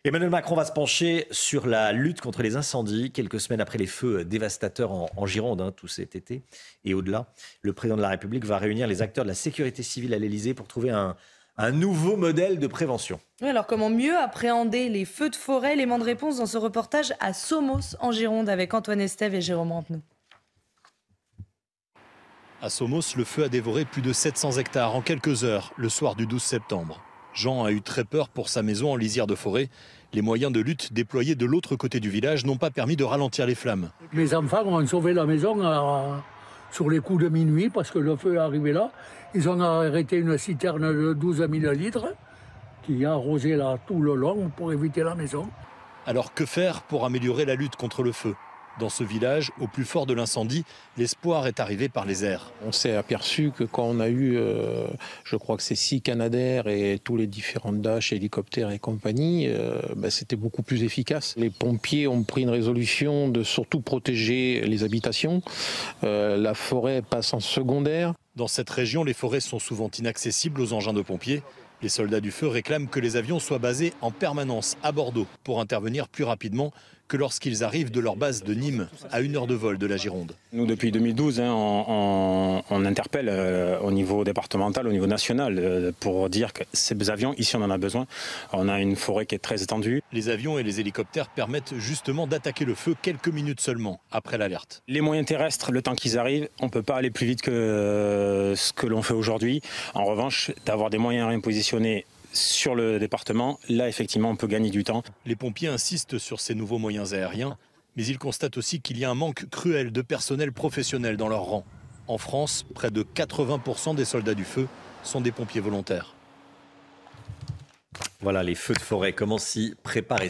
Emmanuel Macron va se pencher sur la lutte contre les incendies, quelques semaines après les feux dévastateurs en Gironde, tout cet été et au-delà. Le président de la République va réunir les acteurs de la sécurité civile à l'Élysée pour trouver un nouveau modèle de prévention. Oui, alors comment mieux appréhender les feux de forêt? Élément de réponse dans ce reportage à Somos en Gironde avec Antoine Estève et Jérôme Rampenou. À Somos, le feu a dévoré plus de 700 hectares en quelques heures, le soir du 12 septembre. Jean a eu très peur pour sa maison en lisière de forêt. Les moyens de lutte déployés de l'autre côté du village n'ont pas permis de ralentir les flammes. Mes enfants ont sauvé la maison sur les coups de minuit parce que le feu est arrivé là. Ils ont arrêté une citerne de 12 000 litres qui a arrosé là tout le long pour éviter la maison. Alors que faire pour améliorer la lutte contre le feu ? Dans ce village, au plus fort de l'incendie, l'espoir est arrivé par les airs. On s'est aperçu que quand on a eu, je crois que c'est 6 Canadair et tous les différents Dash, hélicoptères et compagnie, c'était beaucoup plus efficace. Les pompiers ont pris une résolution de surtout protéger les habitations. La forêt passe en secondaire. Dans cette région, les forêts sont souvent inaccessibles aux engins de pompiers. Les soldats du feu réclament que les avions soient basés en permanence à Bordeaux pour intervenir plus rapidement que lorsqu'ils arrivent de leur base de Nîmes, à 1 heure de vol de la Gironde. Nous, depuis 2012, on interpelle au niveau départemental, au niveau national, pour dire que ces avions, ici, on en a besoin. On a une forêt qui est très étendue. Les avions et les hélicoptères permettent justement d'attaquer le feu quelques minutes seulement après l'alerte. Les moyens terrestres, le temps qu'ils arrivent, on ne peut pas aller plus vite que ce que l'on fait aujourd'hui. En revanche, d'avoir des moyens à positionnés sur le département, là effectivement on peut gagner du temps. Les pompiers insistent sur ces nouveaux moyens aériens, mais ils constatent aussi qu'il y a un manque cruel de personnel professionnel dans leur rang. En France, près de 80% des soldats du feu sont des pompiers volontaires. Voilà les feux de forêt, comment s'y préparer.